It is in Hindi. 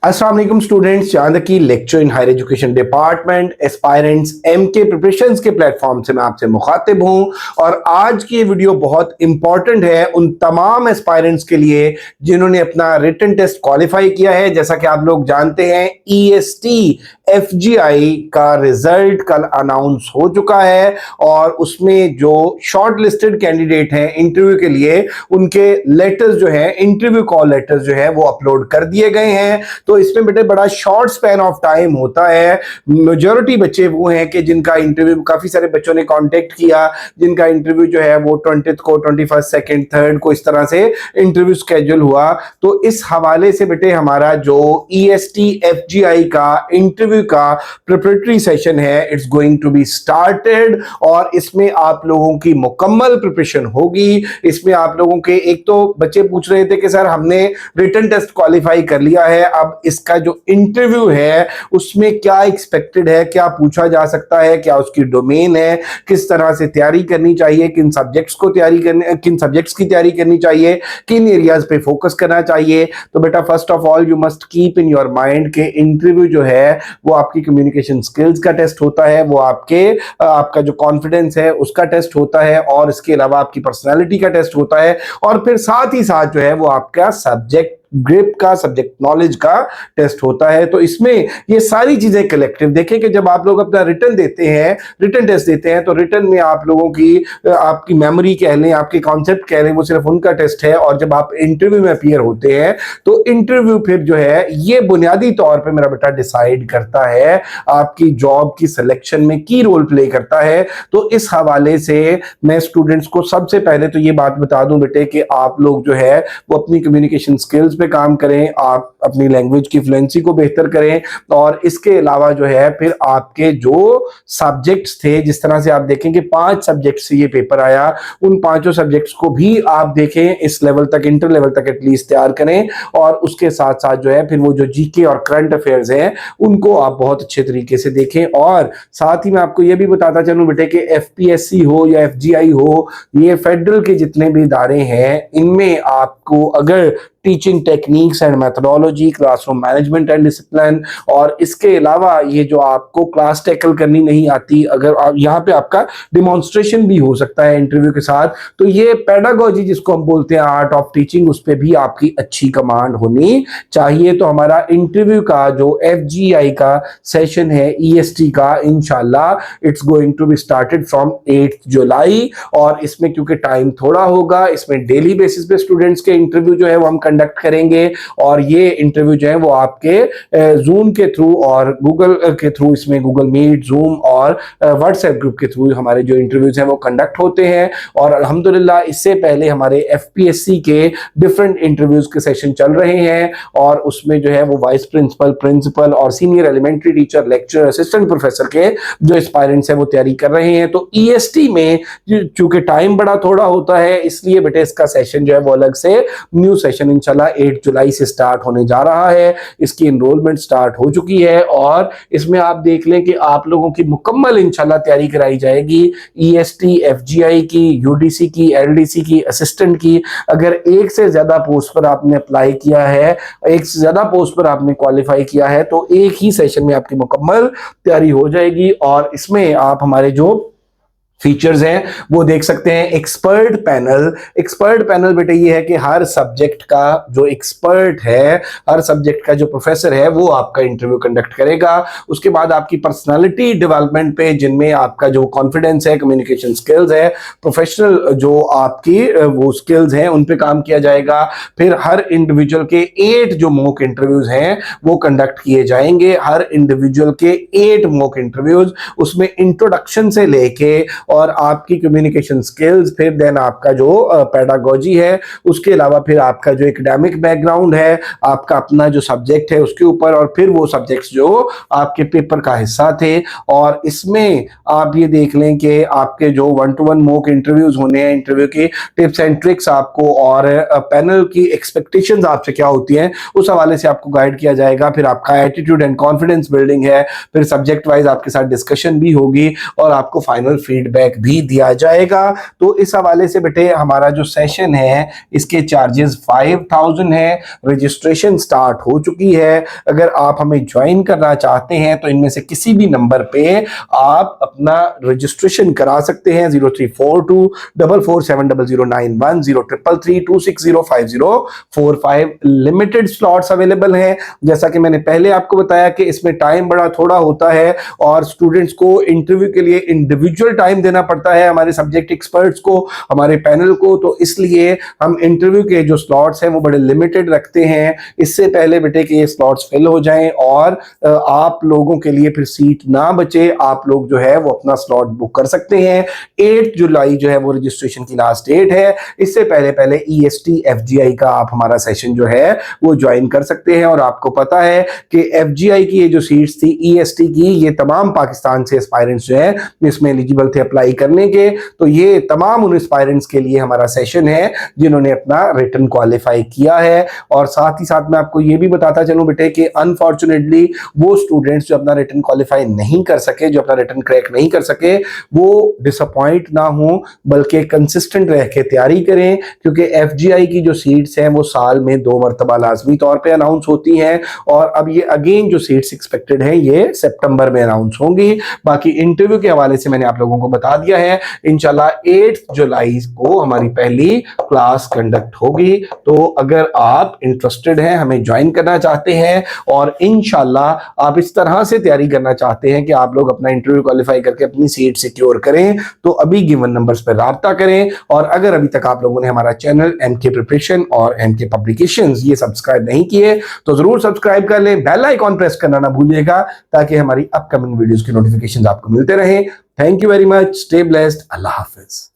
अस्सलाम वालेकुम स्टूडेंट्स, चांद की lecture in higher education department aspirants MK preparations के प्लेटफॉर्म से मैं आपसे मुखातिब हूं। और आज की ये वीडियो बहुत इंपॉर्टेंट है उन तमाम एस्पायरेंट्स के लिए जिन्होंने अपना रिटन टेस्ट क्वालिफाई किया है। जैसा कि आप लोग जानते हैं, ईएसटी एफजीआई का रिजल्ट कल अनाउंस हो चुका है और उसमें जो शॉर्ट लिस्टेड कैंडिडेट हैं इंटरव्यू के लिए, उनके लेटर्स जो है, इंटरव्यू कॉल लेटर्स जो है वो अपलोड कर दिए गए हैं। तो इसमें बेटे बड़ा शॉर्ट स्पैन ऑफ टाइम होता है। मेजॉरिटी बच्चे वो हैं कि जिनका इंटरव्यू, काफी सारे बच्चों ने कांटेक्ट किया जिनका इंटरव्यू जो है वो 20 को, 21, 2, 3 को इस तरह से इंटरव्यू स्केड्यूल हुआ। तो इस हवाले से बेटे हमारा जो ईएसटी एफजीआई का इंटरव्यू का प्रिपरेटरी सेशन है, it's going to be started और इसमें आप लोगों की मुकम्मल प्रिपरेशन होगी। इसमें आप लोगों के, एक तो बच्चे पूछ रहे थे कि सर हमने रिटन टेस्ट क्वालिफाई कर लिया है, अब इसका जो इंटरव्यू है उसमें क्या एक्सपेक्टेड है, क्या पूछा जा सकता है, क्या उसकी डोमेन है, किस तरह से तैयारी करनी चाहिए, किन सब्जेक्ट्स की तैयारी करनी चाहिए, किन एरियाज पे फोकस करना चाहिए। तो बेटा first of all you must keep in your mind के इंटरव्यू जो है वो आपकी कम्युनिकेशन स्किल्स का टेस्ट होता है, वो आपका जो कॉन्फिडेंस है उसका टेस्ट होता है, और इसके अलावा आपकी पर्सनैलिटी का टेस्ट होता है, और फिर साथ ही साथ जो है वो आपका सब्जेक्ट ग्रिप का, सब्जेक्ट नॉलेज का टेस्ट होता है। तो इसमें ये सारी चीजें कलेक्टिव देखें कि जब आप लोग अपना रिटन टेस्ट देते हैं तो रिटन में आप लोगों की, आपकी मेमोरी कह लें, आपके कॉन्सेप्ट कह लें, वो सिर्फ उनका टेस्ट है। और जब आप इंटरव्यू में अपीयर होते हैं तो इंटरव्यू फिर जो है ये बुनियादी तौर पे मेरा बेटा डिसाइड करता है, आपकी जॉब की सिलेक्शन में की रोल प्ले करता है। तो इस हवाले से मैं स्टूडेंट्स को सबसे पहले तो ये बात बता दूं बेटे कि आप लोग जो है वो अपनी कम्युनिकेशन स्किल्स पे काम करें, आप अपनी लैंग्वेज की फ्लुएंसी को बेहतर करें, और इसके अलावा जो है फिर आपके जो सब्जेक्ट्स थे, जिस तरह से आप देखेंगे 5 सब्जेक्ट से ये पेपर आया, उन 5 सब्जेक्ट्स को भी आप देखें, इस लेवल तक, इंटर लेवल तक एटलीस्ट तैयार करें। और उसके साथ साथ जो है फिर वो जो जीके और करंट अफेयर्स हैं उनको आप बहुत अच्छे तरीके से देखें। और साथ ही मैं आपको ये भी बताता चलूं बेटे कि एफपीएससी हो या एफजीआई हो, ये फेडरल के जितने भी इदारे हैं, इनमें आपको अगर teaching techniques and methodology, classroom management and discipline, और इसके अलावा ये जो आपको क्लास टैकल करनी नहीं आती, अगर आप यहाँ पे आपका डिमॉन्स्ट्रेशन भी हो सकता है इंटरव्यू के साथ, तो ये पेडागोजी जिसको हम बोलते हैं, आर्ट ऑफ टीचिंग, उस पर भी आपकी अच्छी कमांड होनी चाहिए। तो हमारा इंटरव्यू का जो एफजीआई का सेशन है ईएसटी का, इंशाल्लाह it's going to be started from 8 July. और इसमें क्योंकि टाइम थोड़ा होगा, इसमें डेली बेसिस पे स्टूडेंट्स के इंटरव्यू जो है वो हम कंडक्ट करेंगे, और ये इंटरव्यू जो है वो आपके जूम के थ्रू और गूगल के थ्रू, इसमें गूगल मीट, जूम और व्हाट्सएप ग्रुप के थ्रू हमारे जो इंटरव्यूज हैं वो कंडक्ट होते हैं। और अल्हम्दुलिल्लाह इससे पहले हमारे एफपीएससी के डिफरेंट इंटरव्यूज के सेशन चल रहे हैं, और उसमें जो है वो वाइस प्रिंसिपल, प्रिंसिपल और senior elementary teacher, lecture, assistant professor के जो एस्पायरेंट्स हैं वो तैयारी कर रहे हैं। तो ईएसटी में चूंकि टाइम बड़ा थोड़ा होता है, इसलिए बेटे इसका सेशन जो है वो अलग से न्यू सेशन इंशाल्लाह 8 जुलाई से स्टार्ट होने जा रहा है। इसकी एनरोलमेंट स्टार्ट हो चुकी है, और इसमें आप देख लें कि आप लोगों की मुकम्मल इंशाल्लाह तैयारी कराई जाएगी ईएसटी एफजीआई की, यूडीसी की, एलडीसी की, असिस्टेंट की। अगर एक से ज्यादा पोस्ट पर आपने अप्लाई किया है, एक से ज्यादा पोस्ट पर आपने क्वालिफाई किया है, तो एक ही सेशन में आपकी मुकम्मल तैयारी हो जाएगी। और इसमें आप हमारे जो फीचर्स हैं वो देख सकते हैं। एक्सपर्ट पैनल बेटे ये है कि हर सब्जेक्ट का जो एक्सपर्ट है, हर सब्जेक्ट का जो प्रोफेसर है, वो आपका इंटरव्यू कंडक्ट करेगा। उसके बाद आपकी पर्सनालिटी डेवलपमेंट पे, जिनमें आपका जो कॉन्फिडेंस है, कम्युनिकेशन स्किल्स है, प्रोफेशनल जो आपकी वो स्किल्स हैं, उन पे काम किया जाएगा। फिर हर इंडिविजुअल के 8 जो मॉक इंटरव्यूज हैं वो कंडक्ट किए जाएंगे, हर इंडिविजुअल के 8 मॉक इंटरव्यूज, उसमें इंट्रोडक्शन से लेके और आपकी कम्युनिकेशन स्किल्स, फिर देन आपका जो पेडागोजी है, उसके अलावा फिर आपका जो एकेडमिक बैकग्राउंड है, आपका अपना जो सब्जेक्ट है उसके ऊपर, और फिर वो सब्जेक्ट्स जो आपके पेपर का हिस्सा थे। और इसमें आप ये देख लें कि आपके जो 1-to-1 मॉक इंटरव्यूज होने हैं, इंटरव्यू की टिप्स एंड ट्रिक्स आपको, और पैनल की एक्सपेक्टेशंस आपसे क्या होती हैं, उस हवाले से आपको गाइड किया जाएगा। फिर आपका एटीट्यूड एंड कॉन्फिडेंस बिल्डिंग है, फिर सब्जेक्ट वाइज आपके साथ डिस्कशन भी होगी, और आपको फाइनल फीडबैक फीडबैक भी दिया जाएगा। तो इस हवाले से बेटे हमारा जो सेशन है इसके चार्जेस 5000 है। रजिस्ट्रेशन स्टार्ट हो चुकी है। अगर आप हमें ज्वाइन करना चाहते हैं तो इनमें से किसी भी नंबर पे आप अपना रजिस्ट्रेशन करा सकते हैं। 034244700910 0333260545 लिमिटेड स्लॉट्स अवेलेबल हैं। जैसा कि मैंने पहले आपको बताया कि इसमें टाइम बड़ा थोड़ा होता है और स्टूडेंट्स को इंटरव्यू के लिए इंडिविजुअल टाइम देना पड़ता है, हमारे सब्जेक्ट एक्सपर्ट्स को, हमारे पैनल को। तो इसलिए हम इंटरव्यू के जो स्लॉट्स हैं वो बड़े लिमिटेड रखते हैं। इससे पहले बेटे कि ये स्लॉट्स फिल हो जाएं और आप लोगों के लिए फिर सीट ना बचे, आप लोग जो है वो अपना स्लॉट बुक कर सकते हैं। 8 जुलाई जो है वो रजिस्ट्रेशन की लास्ट डेट है। इससे पहले पहले EST FGI का आप हमारा सेशन जो है वो ज्वाइन कर सकते हैं। और आपको पता है कि FGI की ये जो सीट्स थी EST की, ये तमाम पाकिस्तान से एस्पायरेंट्स जो है इसमें एलिजिबल थे अप्लाई करने के। तो ये तमाम उन एस्पायरेंट्स के लिए हमारा सेशन है जिन्होंने अपना रिटन क्वालिफाई किया है। और साथ ही साथ मैं आपको ये भी बताता चलूं बेटे कि अनफॉर्चुनेटली वो स्टूडेंट्स जो अपना रिटन क्वालिफाई नहीं कर सके, जो अपना रिटन क्रैक नहीं कर सके, वो डिसअपॉइंट ना हो बल्कि कंसिस्टेंट रह के तैयारी करें। क्योंकि FGI की जो सीट्स हैं वो साल में 2 मरतबा लाजमी तौर पे अनाउंस होती हैं और अब ये अगेन जो सीट्स एक्सपेक्टेड हैं ये सितंबर में अनाउंस होंगी। बाकी इंटरव्यू के हवाले से मैंने आप लोगों को बता दिया है। इंशाल्लाह 8 जुलाई को हमारी पहली क्लास कंडक्ट होगी। तो अगर आप इंटरेस्टेड हैं, हमें ज्वाइन करना चाहते हैं और इंशाल्लाह आप इस तरह से तैयारी करना चाहते हैं कि आप लोग अपना इंटरव्यू क्वालिफाई करके अपनी सीट सिक्योर करें, तो अभी गिवन नंबर्स पर राब्ता करें। और अगर अभी तक आप लोगों ने हमारा चैनल MK प्रिपरेशन और MK पब्लिकेशंस ये सब्सक्राइब नहीं किए तो जरूर सब्सक्राइब कर लें, बेल आइकॉन प्रेस करना ना भूलिएगा ताकि हमारी अपकमिंग वीडियोस की नोटिफिकेशंस आपको मिलते रहें। Thank you very much, stay blessed, Allah Hafiz.